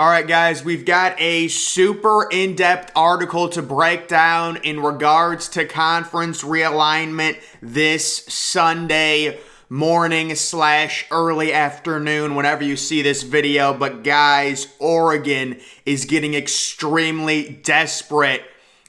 All right, guys, we've got a super in-depth article to break down in regards to conference realignment this Sunday morning / early afternoon, whenever you see this video. But guys, Oregon is getting extremely desperate,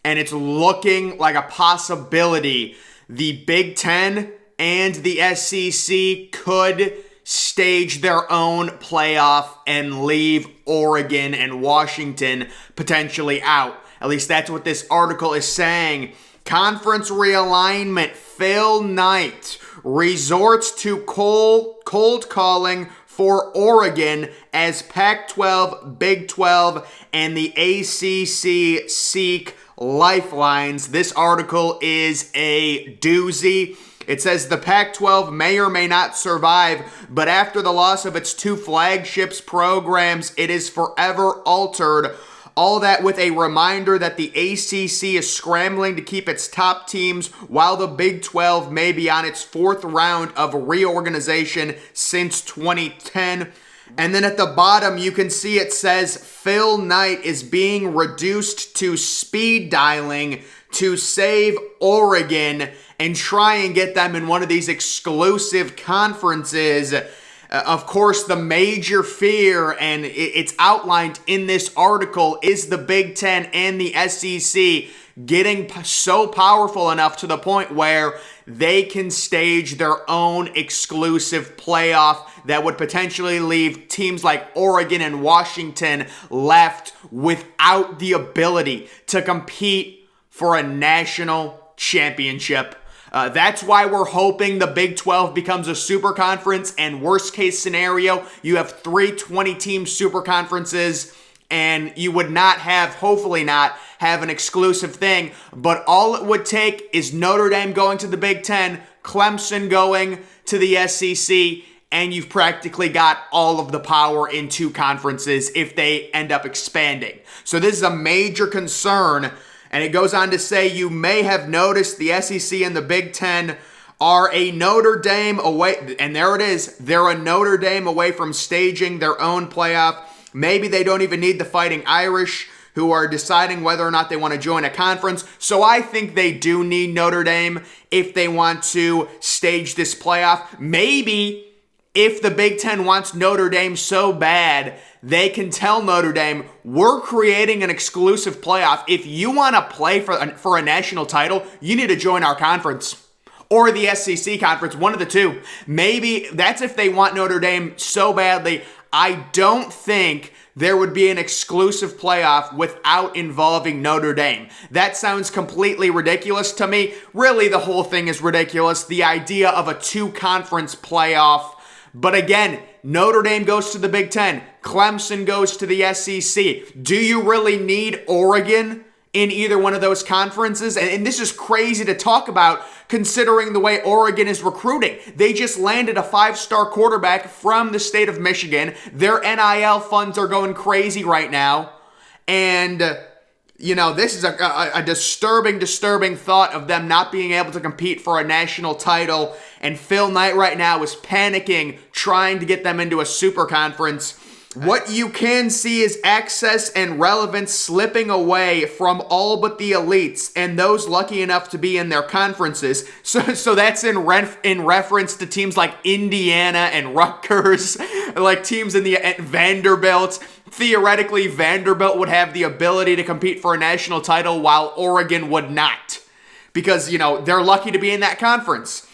and it's looking like a possibility the Big Ten and the SEC could stage their own playoff and leave Oregon and Washington potentially out. At least that's what this article is saying. Conference realignment. Phil Knight resorts to cold calling for Oregon as Pac-12, Big 12, and the ACC seek lifelines. This article is a doozy. It says the Pac-12 may or may not survive, but after the loss of its two flagships programs, it is forever altered. All that with a reminder that the ACC is scrambling to keep its top teams, while the Big 12 may be on its fourth round of reorganization since 2010. And then at the bottom, you can see it says Phil Knight is being reduced to speed dialing to save Oregon and try and get them in one of these exclusive conferences. Of course, the major fear, and it's outlined in this article, is the Big Ten and the SEC getting so powerful enough to the point where they can stage their own exclusive playoff that would potentially leave teams like Oregon and Washington left without the ability to compete for a national championship. That's why we're hoping the Big 12 becomes a super conference, and worst case scenario, you have 3 20-team super conferences, and you would not have, hopefully not, have an exclusive thing. But all it would take is Notre Dame going to the Big 10, Clemson going to the SEC, and you've practically got all of the power in 2 conferences if they end up expanding. So this is a major concern. And it goes on to say, you may have noticed the SEC and the Big Ten are a Notre Dame away, and there it is, they're a Notre Dame away from staging their own playoff. Maybe they don't even need the Fighting Irish, who are deciding whether or not they want to join a conference. So I think they do need Notre Dame if they want to stage this playoff. Maybe if the Big Ten wants Notre Dame so bad, they can tell Notre Dame, we're creating an exclusive playoff. If you want to play for a national title, you need to join our conference. Or the SEC conference, one of the two. Maybe that's if they want Notre Dame so badly. I don't think there would be an exclusive playoff without involving Notre Dame. That sounds completely ridiculous to me. Really, the whole thing is ridiculous. The idea of a 2-conference playoff. But again, Notre Dame goes to the Big Ten. Clemson goes to the SEC. Do you really need Oregon in either one of those conferences? And this is crazy to talk about considering the way Oregon is recruiting. They just landed a 5-star quarterback from the state of Michigan. Their NIL funds are going crazy right now. And this is a disturbing thought of them not being able to compete for a national title. And Phil Knight right now is panicking, trying to get them into a super conference. What you can see is access and relevance slipping away from all but the elites and those lucky enough to be in their conferences. So that's in reference to teams like Indiana and Rutgers, like teams in the Vanderbilt. Theoretically, Vanderbilt would have the ability to compete for a national title while Oregon would not, because, they're lucky to be in that conference.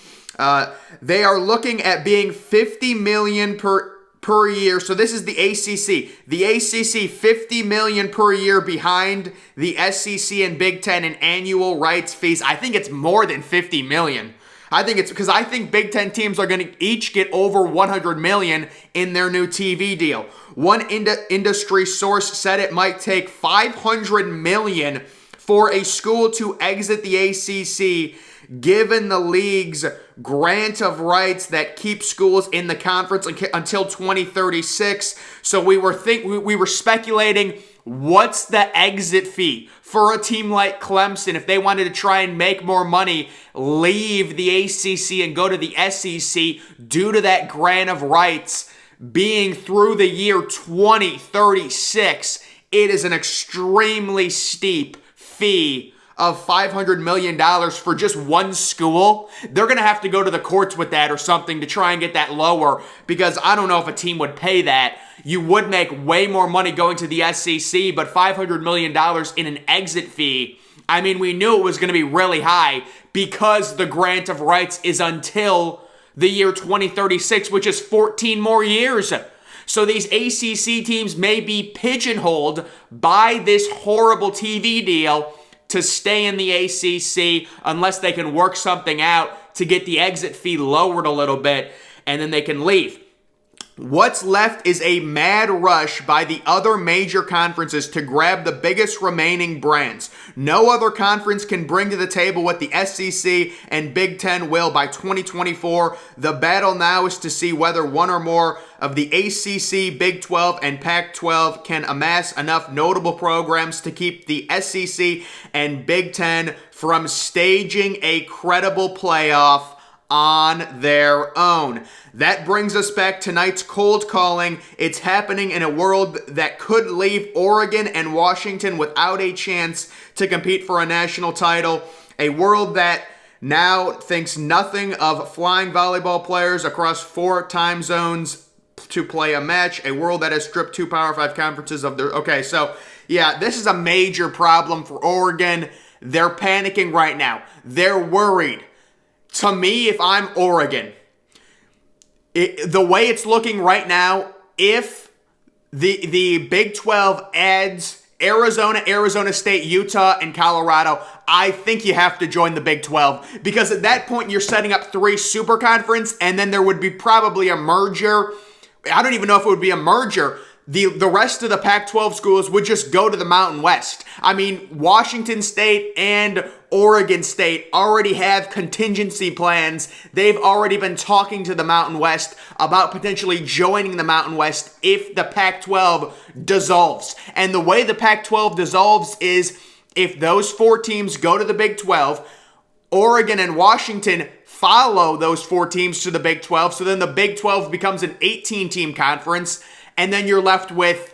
They are looking at being $50 million per year. So this is the ACC. The ACC, $50 million per year behind the SEC and Big Ten in annual rights fees. I think it's more than $50 million. I think it's because I think Big Ten teams are going to each get over $100 million in their new TV deal. One industry source said it might take $500 million for a school to exit the ACC, given the league's grant of rights that keep schools in the conference until 2036. So we were speculating, what's the exit fee for a team like Clemson if they wanted to try and make more money, leave the ACC and go to the SEC due to that grant of rights being through the year 2036, it is an extremely steep fee of $500 million for just one school. They're going to have to go to the courts with that or something to try and get that lower, because I don't know if a team would pay that. You would make way more money going to the SEC, but $500 million in an exit fee, I mean, we knew it was going to be really high because the grant of rights is until the year 2036, which is 14 more years. So these ACC teams may be pigeonholed by this horrible TV deal to stay in the ACC unless they can work something out to get the exit fee lowered a little bit, and then they can leave. What's left is a mad rush by the other major conferences to grab the biggest remaining brands. No other conference can bring to the table what the SEC and Big Ten will by 2024. The battle now is to see whether one or more of the ACC, Big 12, and Pac-12 can amass enough notable programs to keep the SEC and Big Ten from staging a credible playoff on their own. That brings us back to tonight's cold calling. It's happening in a world that could leave Oregon and Washington without a chance to compete for a national title. A world that now thinks nothing of flying volleyball players across 4 time zones to play a match. A world that has stripped 2 Power 5 conferences of their... Okay, so yeah, this is a major problem for Oregon. They're panicking right now. They're worried. To me, if I'm Oregon, the way it's looking right now, if the Big 12 adds Arizona, Arizona State, Utah, and Colorado, I think you have to join the Big 12, because at that point you're setting up 3 super conference, and then there would be probably a merger. I don't even know if it would be a merger. The rest of the Pac-12 schools would just go to the Mountain West. I mean, Washington State and Oregon State already have contingency plans. They've already been talking to the Mountain West about potentially joining the Mountain West if the Pac-12 dissolves. And the way the Pac-12 dissolves is if those 4 teams go to the Big 12, Oregon and Washington follow those 4 teams to the Big 12, so then the Big 12 becomes an 18-team conference. And then you're left with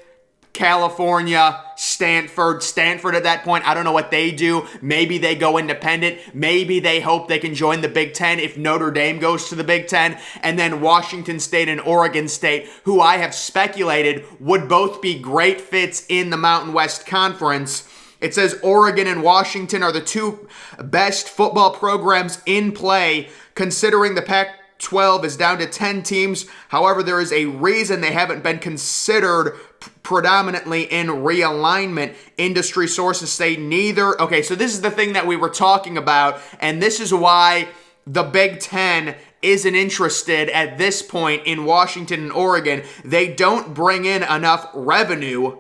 California, Stanford. Stanford at that point, I don't know what they do. Maybe they go independent. Maybe they hope they can join the Big Ten if Notre Dame goes to the Big Ten. And then Washington State and Oregon State, who I have speculated would both be great fits in the Mountain West Conference. It says Oregon and Washington are the 2 best football programs in play, considering the Pac-12 is down to 10 teams. However, there is a reason they haven't been considered predominantly in realignment. Industry sources say neither. Okay, so this is the thing that we were talking about, and this is why the Big Ten isn't interested at this point in Washington and Oregon. They don't bring in enough revenue.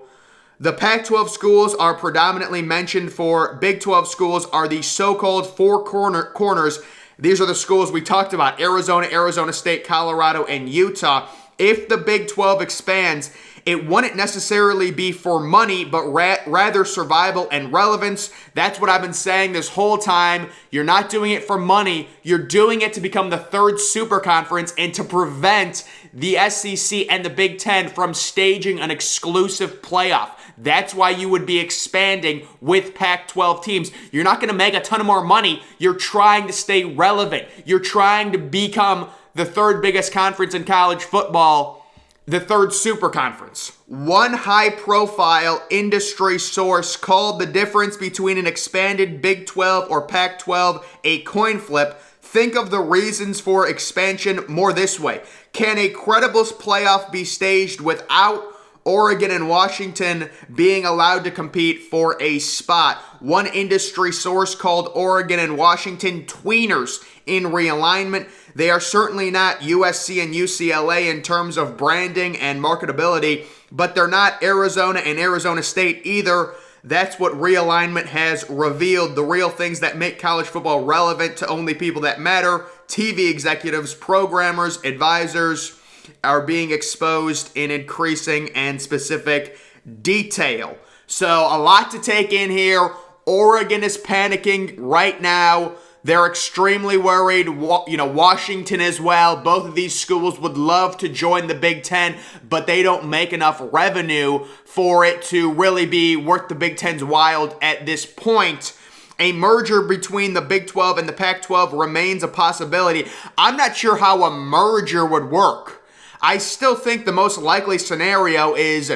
The Pac-12 schools are predominantly mentioned for. Big 12 schools are the so-called 4 corners. These are the schools we talked about: Arizona, Arizona State, Colorado, and Utah. If the Big 12 expands, it wouldn't necessarily be for money, but rather survival and relevance. That's what I've been saying this whole time. You're not doing it for money. You're doing it to become the 3rd super conference and to prevent the SEC and the Big Ten from staging an exclusive playoff. That's why you would be expanding with Pac-12 teams. You're not going to make a ton of more money. You're trying to stay relevant. You're trying to become the 3rd biggest conference in college football, the 3rd super conference. One high-profile industry source called the difference between an expanded Big 12 or Pac-12 a coin flip. Think of the reasons for expansion more this way. Can a credible playoff be staged without Oregon and Washington being allowed to compete for a spot? One industry source called Oregon and Washington tweeners in realignment. They are certainly not USC and UCLA in terms of branding and marketability, but they're not Arizona and Arizona State either. That's what realignment has revealed. The real things that make college football relevant to only people that matter. TV executives, programmers, advisors are being exposed in increasing and specific detail. So a lot to take in here. Oregon is panicking right now. They're extremely worried. Washington as well. Both of these schools would love to join the Big Ten, but they don't make enough revenue for it to really be worth the Big Ten's while at this point. A merger between the Big 12 and the Pac-12 remains a possibility. I'm not sure how a merger would work. I still think the most likely scenario is,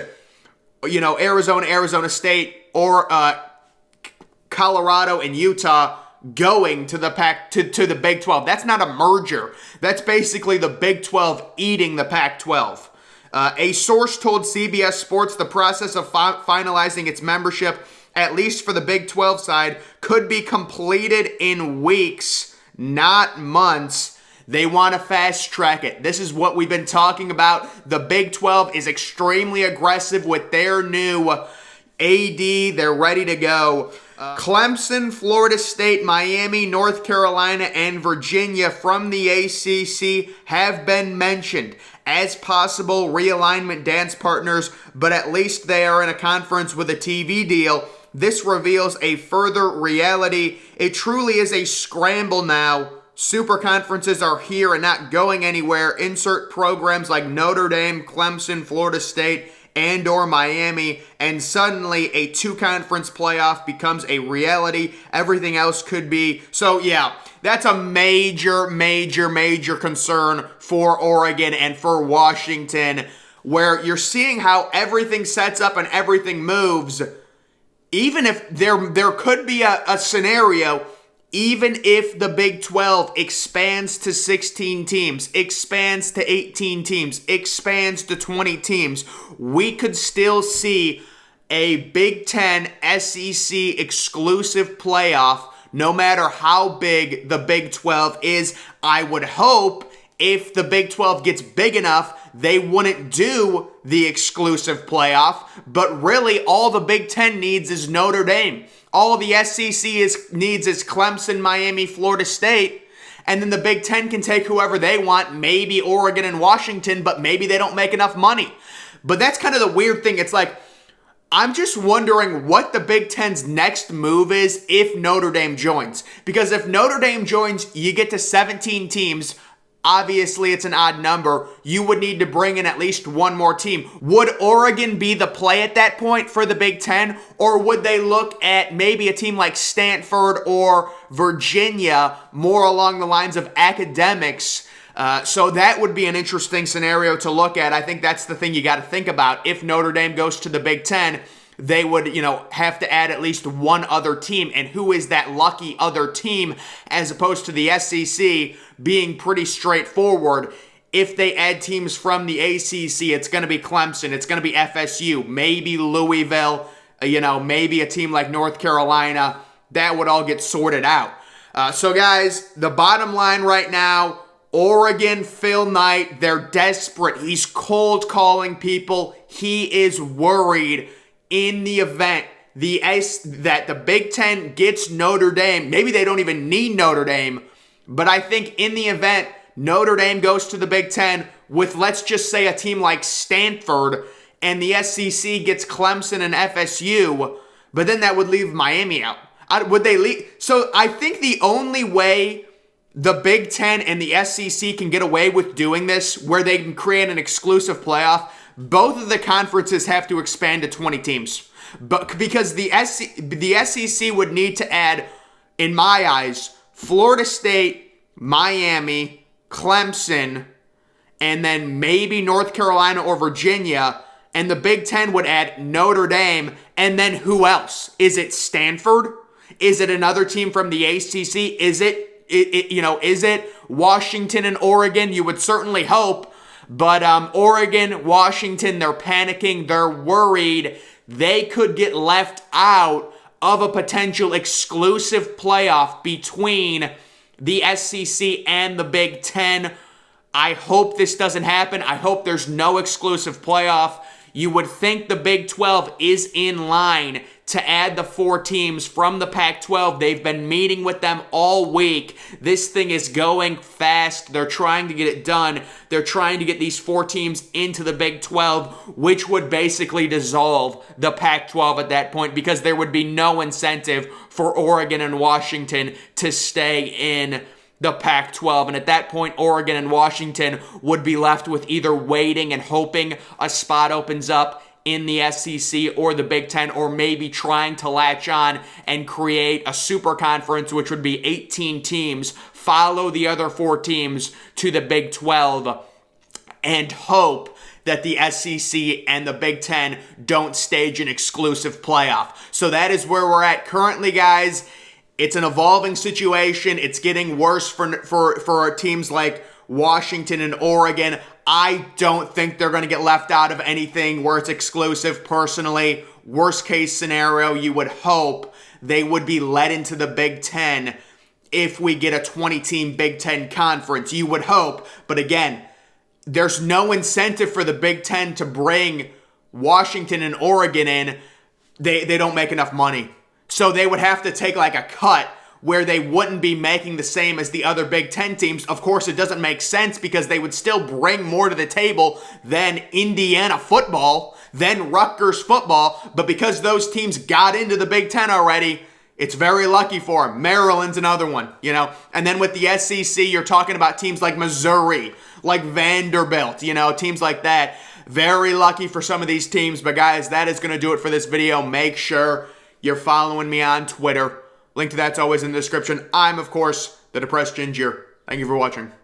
Arizona State, or Colorado and Utah going to the to the Big 12. That's not a merger. That's basically the Big 12 eating the Pac-12. A source told CBS Sports the process of finalizing its membership, at least for the Big 12 side, could be completed in weeks, not months. They want to fast track it. This is what we've been talking about. The Big 12 is extremely aggressive with their new AD. They're ready to go. Clemson, Florida State, Miami, North Carolina, and Virginia from the ACC have been mentioned as possible realignment dance partners, but at least they are in a conference with a TV deal. This reveals a further reality. It truly is a scramble now. Super conferences are here and not going anywhere. Insert programs like Notre Dame, Clemson, Florida State, and or Miami, and suddenly a two-conference playoff becomes a reality. Everything else could be. So yeah, that's a major concern for Oregon and for Washington, where you're seeing how everything sets up and everything moves. Even if there could be a scenario, even if the Big 12 expands to 16 teams, expands to 18 teams, expands to 20 teams, we could still see a Big 10 SEC exclusive playoff, no matter how big the Big 12 is. I would hope if the Big 12 gets big enough, they wouldn't do the exclusive playoff, but really all the Big 10 needs is Notre Dame. All the SEC needs is Clemson, Miami, Florida State, and then the Big 10 can take whoever they want, maybe Oregon and Washington, but maybe they don't make enough money. But that's kind of the weird thing. It's like, I'm just wondering what the Big Ten's next move is if Notre Dame joins. Because if Notre Dame joins, you get to 17 teams. Obviously, it's an odd number. You would need to bring in at least one more team. Would Oregon be the play at that point for the Big Ten? Or would they look at maybe a team like Stanford or Virginia, more along the lines of academics? So that would be an interesting scenario to look at. I think that's the thing you got to think about. If Notre Dame goes to the Big Ten, they would, have to add at least one other team. And who is that lucky other team, as opposed to the SEC being pretty straightforward? If they add teams from the ACC, it's going to be Clemson, it's going to be FSU, maybe Louisville, maybe a team like North Carolina. That would all get sorted out. So guys, the bottom line right now, Oregon, Phil Knight, they're desperate. He's cold calling people. He is worried in the event that the Big Ten gets Notre Dame. Maybe they don't even need Notre Dame, but I think in the event Notre Dame goes to the Big Ten with, let's just say, a team like Stanford, and the SEC gets Clemson and FSU, but then that would leave Miami out. Would they leave? So I think the only way the Big Ten and the SEC can get away with doing this, where they can create an exclusive playoff, both of the conferences have to expand to 20 teams. But because the SEC would need to add, in my eyes, Florida State, Miami, Clemson, and then maybe North Carolina or Virginia, and the Big Ten would add Notre Dame, and then who else? Is it Stanford? Is it another team from the ACC? Is it Washington and Oregon? You would certainly hope. But Oregon, Washington, they're panicking. They're worried they could get left out of a potential exclusive playoff between the SEC and the Big Ten. I hope this doesn't happen. I hope there's no exclusive playoff. You would think the Big 12 is in line to add the 4 teams from the Pac-12. They've been meeting with them all week. This thing is going fast. They're trying to get it done. They're trying to get these 4 teams into the Big 12, which would basically dissolve the Pac-12 at that point because there would be no incentive for Oregon and Washington to stay in the Pac-12. And at that point, Oregon and Washington would be left with either waiting and hoping a spot opens up in the SEC or the Big Ten, or maybe trying to latch on and create a super conference, which would be 18 teams, follow the other 4 teams to the Big 12, and hope that the SEC and the Big Ten don't stage an exclusive playoff. So that is where we're at currently, guys. It's an evolving situation. It's getting worse for teams like Washington and Oregon. I don't think they're going to get left out of anything where it's exclusive personally. Worst case scenario, you would hope they would be led into the Big Ten if we get a 20-team Big Ten conference. You would hope. But again, there's no incentive for the Big Ten to bring Washington and Oregon in. They don't make enough money. So they would have to take like a cut where they wouldn't be making the same as the other Big Ten teams. Of course, it doesn't make sense because they would still bring more to the table than Indiana football, than Rutgers football. But because those teams got into the Big Ten already, it's very lucky for them. Maryland's another one, you know. And then with the SEC, you're talking about teams like Missouri, like Vanderbilt, you know, teams like that. Very lucky for some of these teams. But guys, that is going to do it for this video. Make sure you're following me on Twitter. Link to that's always in the description. I'm, of course, the Depressed Ginger. Thank you for watching.